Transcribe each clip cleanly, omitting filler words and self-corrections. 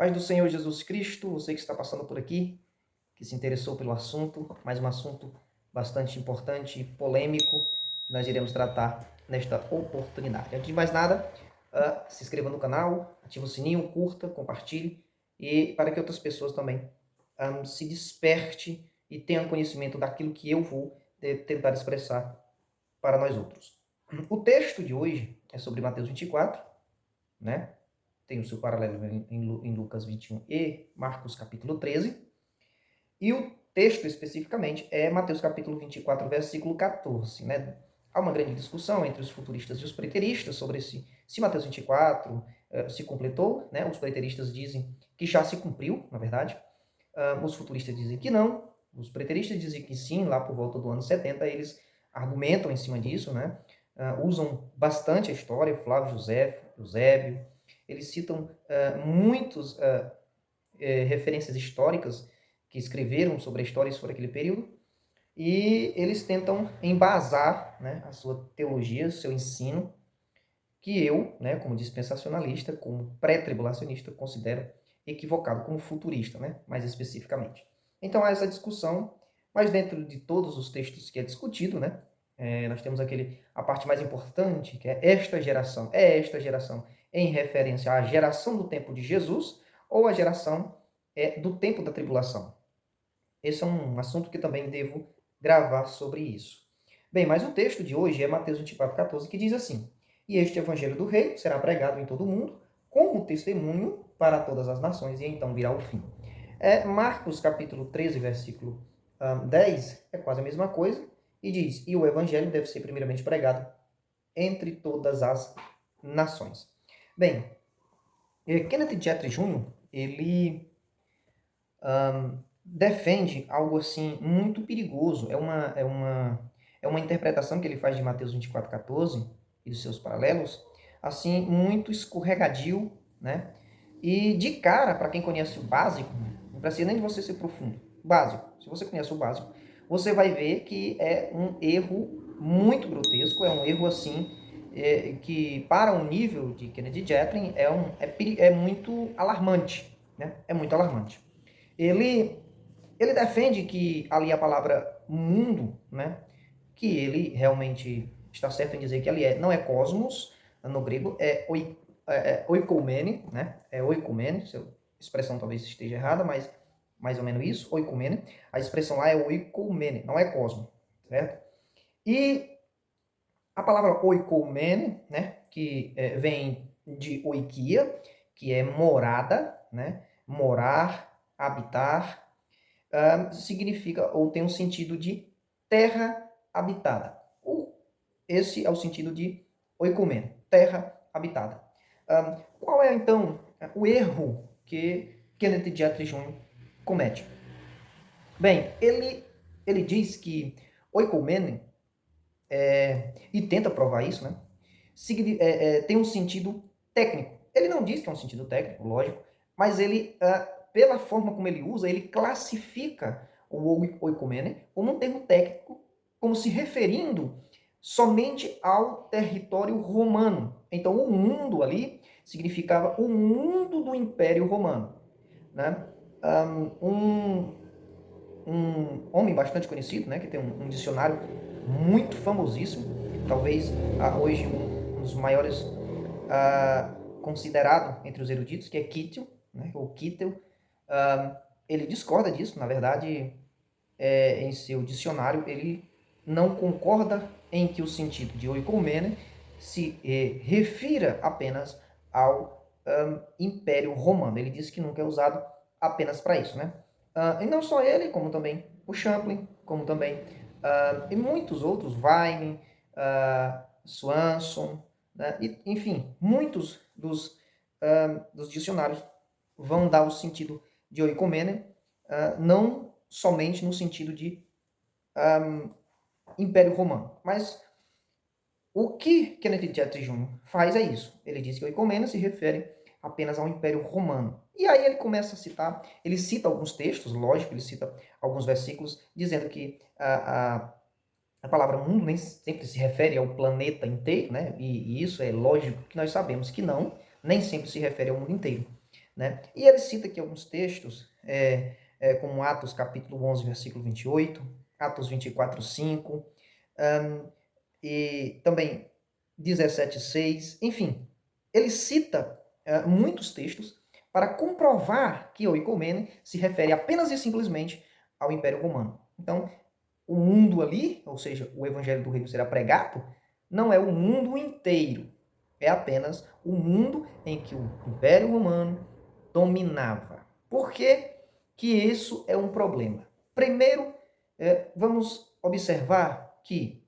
Paz do Senhor Jesus Cristo, você que está passando por aqui, que se interessou pelo assunto, mais um assunto bastante importante e polêmico que nós iremos tratar nesta oportunidade. Antes de mais nada, se inscreva no canal, ative o sininho, curta, compartilhe e para que outras pessoas também se desperte e tenham conhecimento daquilo que eu vou tentar expressar para nós outros. O texto de hoje é sobre Mateus 24, né? Tem o seu paralelo em Lucas 21 e Marcos capítulo 13. E o texto especificamente é Mateus capítulo 24, versículo 14. Né? Há uma grande discussão entre os futuristas e os preteristas sobre se Mateus 24 se completou. Né? Os preteristas dizem que já se cumpriu, na verdade. Os futuristas dizem que não. Os preteristas dizem que sim, lá por volta do ano 70, eles argumentam em cima disso, né? Usam bastante a história, Flávio José, Eusébio, eles citam muitas referências históricas que escreveram sobre a história sobre aquele período, e eles tentam embasar, né, a sua teologia, seu ensino, que eu, né, como dispensacionalista, como pré-tribulacionista, considero equivocado, como futurista, né, mais especificamente. Então há essa discussão, mas dentro de todos os textos que é discutido, né, nós temos a parte mais importante, que é esta geração em referência à geração do tempo de Jesus ou a geração do tempo da tribulação. Esse é um assunto que também devo gravar sobre isso. Bem, mas o texto de hoje é Mateus 24:14, que diz assim: E este evangelho do rei será pregado em todo o mundo, como testemunho para todas as nações, e então virá o fim. Marcos capítulo 13, versículo 10, é quase a mesma coisa, e diz: E o evangelho deve ser primeiramente pregado entre todas as nações. Bem, Kenneth Jetri Jr., ele defende algo assim muito perigoso. É uma interpretação que ele faz de Mateus 24:14 e dos seus paralelos, assim, muito escorregadio, né? E de cara, para quem conhece o básico, não precisa nem de você ser profundo. Básico, se você conhece o básico, você vai ver que é um erro muito grotesco, é um erro assim, que para um nível de Kennedy Jetrin é muito alarmante, né? É muito alarmante. Ele defende que ali a palavra mundo, né, que ele realmente está certo em dizer que ali não é cosmos, no grego, oikomene, né, oikomene, se a expressão talvez esteja errada, mas mais ou menos isso, oikomene, a expressão lá é oikomene, não é cosmo, certo? E a palavra oikomene, né, que vem de oikia, que é morada, né, morar, habitar, significa ou tem um sentido de terra habitada. Esse é o sentido de oikumene, terra habitada. Qual é, então, o erro que Kenneth Jetri Jr. comete? Bem, ele diz que oikumene, e tenta provar isso, né, tem um sentido técnico. Ele não diz que é um sentido técnico, lógico, mas ele, pela forma como ele usa, ele classifica o oikumene como um termo técnico, como se referindo somente ao território romano. Então, o mundo ali significava o mundo do Império Romano. Né? Um, um homem bastante conhecido, né, que tem um dicionário muito famosíssimo, talvez hoje um dos maiores considerado entre os eruditos, que é Kittel, né, ou Kittel. Ele discorda disso, na verdade, em seu dicionário, ele não concorda em que o sentido de oikomene se refira apenas ao Império Romano. Ele diz que nunca é usado apenas para isso, né? E não só ele, como também o Champlin, como também e muitos outros, Vine, Swanson, né? E, enfim, muitos dos dicionários vão dar o sentido de oikomene, não somente no sentido de Império Romano. Mas o que Kenneth Jetri Jr. faz é isso. Ele diz que o oikomene se refere apenas ao Império Romano. E aí ele começa a citar, ele cita alguns textos, lógico, ele cita alguns versículos, dizendo que a palavra mundo nem sempre se refere ao planeta inteiro, né? E isso é lógico que nós sabemos que não, nem sempre se refere ao mundo inteiro. né? E ele cita aqui alguns textos, como Atos capítulo 11, versículo 28, Atos 24, 5, e também 17, 6, enfim, ele cita muitos textos para comprovar que o oikomene se refere apenas e simplesmente ao Império Romano. Então, o mundo ali, ou seja, o evangelho do reino será pregado, não é o mundo inteiro, é apenas o mundo em que o Império Romano dominava. Por que que isso é um problema? Primeiro, vamos observar que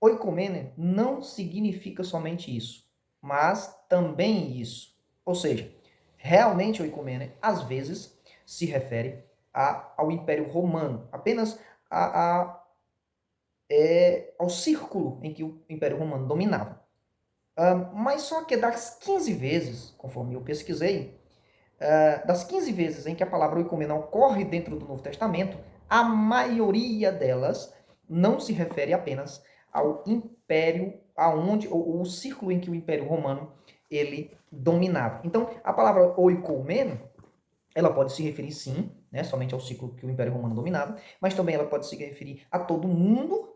oikomene não significa somente isso, mas também isso. Ou seja, realmente oikomene, às vezes, se refere ao Império Romano, apenas ao círculo em que o Império Romano dominava. Mas só que das 15 vezes, conforme eu pesquisei, das 15 vezes em que a palavra oikomene ocorre dentro do Novo Testamento, a maioria delas não se refere apenas ao império aonde ou o círculo em que o Império Romano ele dominava. Então, a palavra oikomene, ela pode se referir sim, né, somente ao ciclo que o Império Romano dominava, mas também ela pode se referir a todo mundo,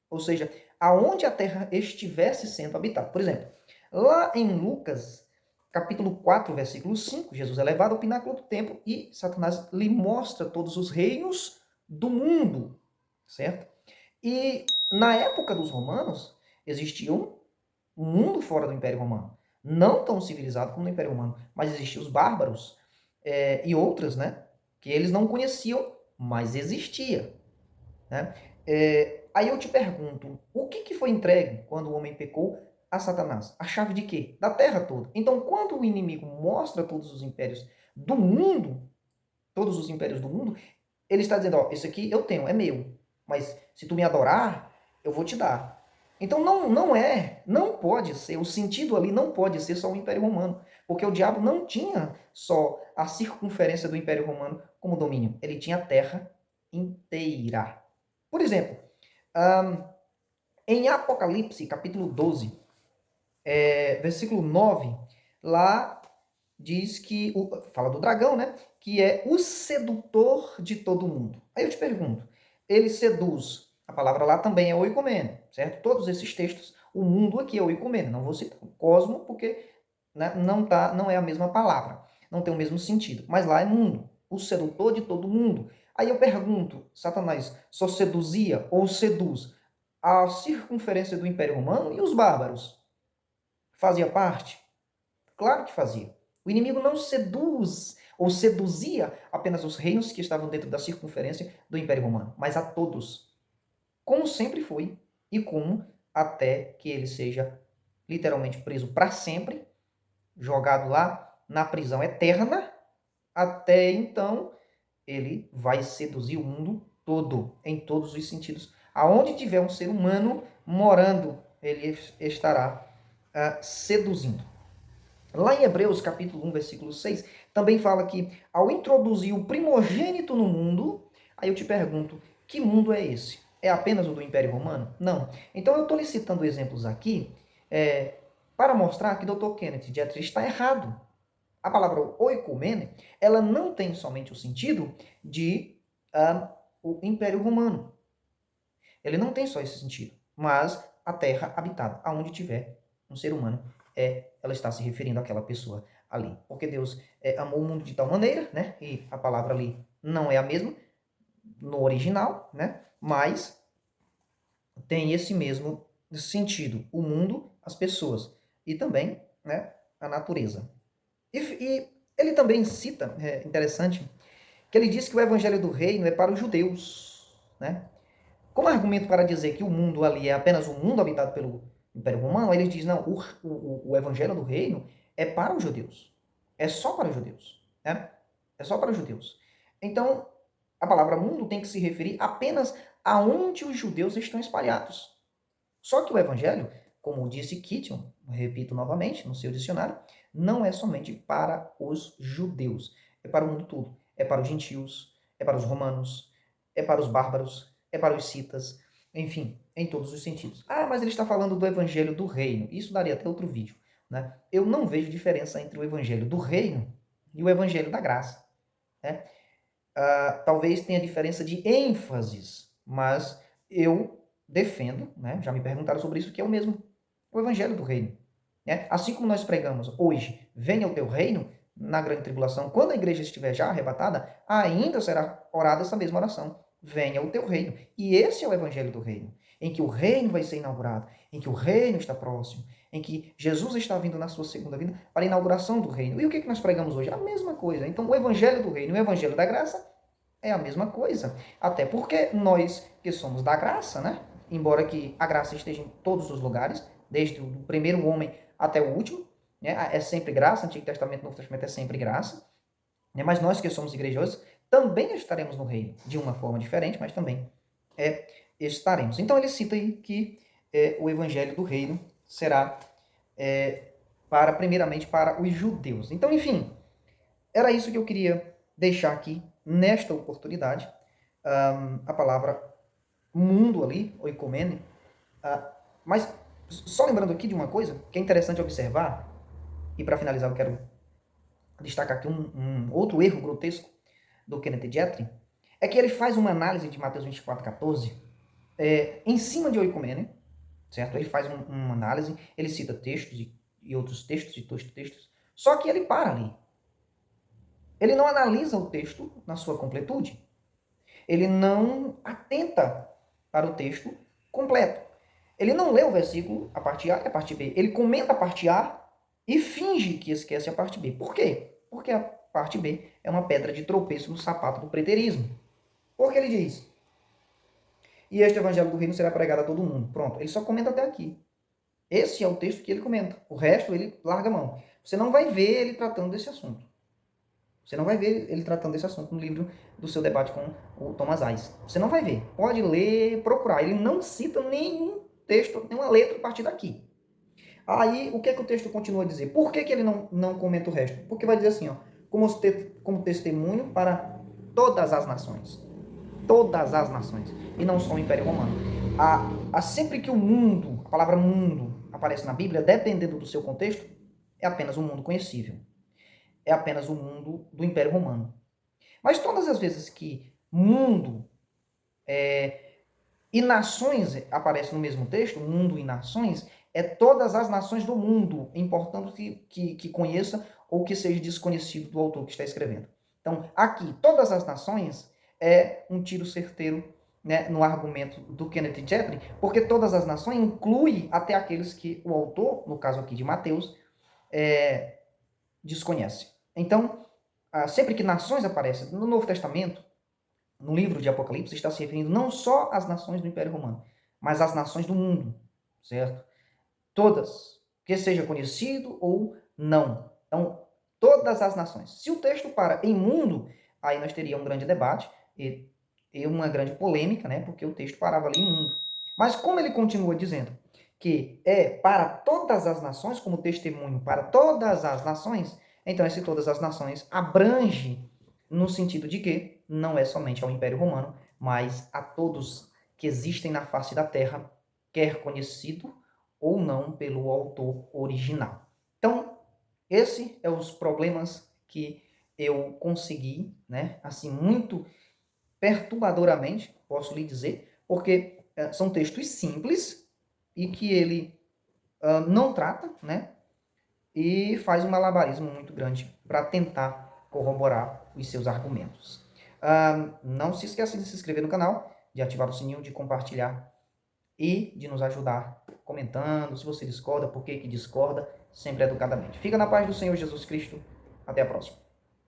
ou seja, aonde a terra estivesse sendo habitada. Por exemplo, lá em Lucas, capítulo 4, versículo 5, Jesus é levado ao pináculo do templo e Satanás lhe mostra todos os reinos do mundo, certo? E na época dos romanos, existia um mundo fora do Império Romano. Não tão civilizado como no Império Romano, mas existiam os bárbaros e outras, né? Que eles não conheciam, mas existia. Né? Aí eu te pergunto, o que foi entregue quando o homem pecou a Satanás? A chave de quê? Da terra toda. Então, quando o inimigo mostra todos os impérios do mundo, todos os impérios do mundo, ele está dizendo, ó, esse aqui eu tenho, é meu. Mas se tu me adorar, eu vou te dar. Então não pode ser, o sentido ali não pode ser só o Império Romano, porque o diabo não tinha só a circunferência do Império Romano como domínio, ele tinha a terra inteira. Por exemplo, em Apocalipse, capítulo 12, versículo 9, lá diz que, fala do dragão, né? Que é o sedutor de todo mundo. Aí eu te pergunto, ele seduz, a palavra lá também é oikomene, certo? Todos esses textos, o mundo aqui é oikomene, não vou citar o cosmo porque, né, não é a mesma palavra, não tem o mesmo sentido, mas lá é mundo, o sedutor de todo mundo. Aí eu pergunto, Satanás só seduzia ou seduz a circunferência do Império Romano e os bárbaros? Fazia parte? Claro que fazia. O inimigo não seduz ou seduzia apenas os reinos que estavam dentro da circunferência do Império Romano, mas a todos, como sempre foi e como até que ele seja literalmente preso para sempre, jogado lá na prisão eterna, até então ele vai seduzir o mundo todo, em todos os sentidos. Aonde tiver um ser humano morando, ele estará seduzindo. Lá em Hebreus, capítulo 1, versículo 6, também fala que ao introduzir o primogênito no mundo, aí eu te pergunto, que mundo é esse? É apenas o do Império Romano? Não. Então eu estou lhe citando exemplos aqui para mostrar que Dr. Kenneth Dietrich está errado. A palavra oikomene, ela não tem somente o sentido de o Império Romano. Ele não tem só esse sentido, mas a terra habitada, aonde tiver um ser humano, ela está se referindo àquela pessoa ali. Porque Deus amou o mundo de tal maneira, né? E a palavra ali não é a mesma no original, né? Mas tem esse mesmo sentido. O mundo, as pessoas e também, né, a natureza. E ele também cita, interessante, que ele diz que o evangelho do reino é para os judeus, né? Como argumento para dizer que o mundo ali é apenas um mundo habitado pelo Império Romano, ele diz, não, o evangelho do reino é para os judeus. É só para os judeus. Né? É só para os judeus. Então, a palavra mundo tem que se referir apenas aonde os judeus estão espalhados. Só que o evangelho, como disse Kitton, repito novamente no seu dicionário, não é somente para os judeus. É para o mundo todo. É para os gentios, é para os romanos, é para os bárbaros, é para os citas, enfim, em todos os sentidos. Ah, mas ele está falando do evangelho do reino. Isso daria até outro vídeo. Né? Eu não vejo diferença entre o evangelho do reino, e o evangelho da graça. Né? Talvez tenha diferença de ênfases, mas eu defendo, né? Já me perguntaram sobre isso, que é o mesmo, o evangelho do reino. Né? Assim como nós pregamos hoje, venha o teu reino, na grande tribulação, quando a igreja estiver já arrebatada, ainda será orada essa mesma oração. Venha o teu reino. E esse é o evangelho do reino, em que o reino vai ser inaugurado, em que o reino está próximo, em que Jesus está vindo na sua segunda vinda para a inauguração do reino. E o que nós pregamos hoje? A mesma coisa. Então, o evangelho do reino e o evangelho da graça é a mesma coisa. Até porque nós que somos da graça, né? Embora que a graça esteja em todos os lugares, desde o primeiro homem até o último, né? É sempre graça, Antigo Testamento, Novo Testamento é sempre graça. Né? Mas nós que somos igrejosos também estaremos no reino, de uma forma diferente, mas também estaremos. Então ele cita aí que o evangelho do reino será primeiramente para os judeus. Então, enfim, era isso que eu queria deixar aqui nesta oportunidade. A palavra mundo ali, oikomene. Mas só lembrando aqui de uma coisa que é interessante observar, e para finalizar eu quero destacar aqui um outro erro grotesco do Kenneth Jetri, é que ele faz uma análise de Mateus 24:14 em cima de oikomene, certo? Ele faz uma análise, ele cita textos e outros textos e textos, só que ele para ali. Ele não analisa o texto na sua completude. Ele não atenta para o texto completo. Ele não lê o versículo, a parte A e a parte B. Ele comenta a parte A e finge que esquece a parte B. Por quê? Porque a parte B é uma pedra de tropeço no sapato do preterismo. Porque ele diz: e este evangelho do reino será pregado a todo mundo. Pronto, ele só comenta até aqui. Esse é o texto que ele comenta. O resto ele larga a mão. Você não vai ver ele tratando desse assunto. Você não vai ver ele tratando desse assunto no livro do seu debate com o Thomas Aes. Você não vai ver. Pode ler, procurar. Ele não cita nenhum texto, nenhuma letra a partir daqui. Aí, o que é que o texto continua a dizer? Por que ele não comenta o resto? Porque vai dizer assim, ó, como testemunho para todas as nações. Todas as nações. E não só o Império Romano. Sempre que o mundo, a palavra mundo, aparece na Bíblia, dependendo do seu contexto, é apenas um mundo conhecível. É apenas o mundo do Império Romano. Mas todas as vezes que mundo e nações aparecem no mesmo texto, mundo e nações, é todas as nações do mundo, importando que conheça ou que seja desconhecido do autor que está escrevendo. Então, aqui, todas as nações é um tiro certeiro, né, no argumento do Kenneth Jetri, porque todas as nações inclui até aqueles que o autor, no caso aqui de Mateus, desconhece. Então, sempre que nações aparecem no Novo Testamento, no livro de Apocalipse, está se referindo não só às nações do Império Romano, mas às nações do mundo, certo? Todas, que seja conhecido ou não. Então, todas as nações. Se o texto para em mundo, aí nós teríamos um grande debate e uma grande polêmica, né? Porque o texto parava ali em mundo. Mas como ele continua dizendo que é para todas as nações, como testemunho para todas as nações, então esse todas as nações abrange no sentido de que não é somente ao Império Romano, mas a todos que existem na face da terra, quer conhecido ou não pelo autor original. Então, esse é os problemas que eu consegui, né, assim, muito perturbadoramente, posso lhe dizer, porque são textos simples e que ele não trata, né, e faz um malabarismo muito grande para tentar corroborar os seus argumentos. Não se esqueça de se inscrever no canal, de ativar o sininho, de compartilhar e de nos ajudar comentando. Se você discorda, por que discorda, sempre educadamente. Fica na paz do Senhor Jesus Cristo. Até a próxima.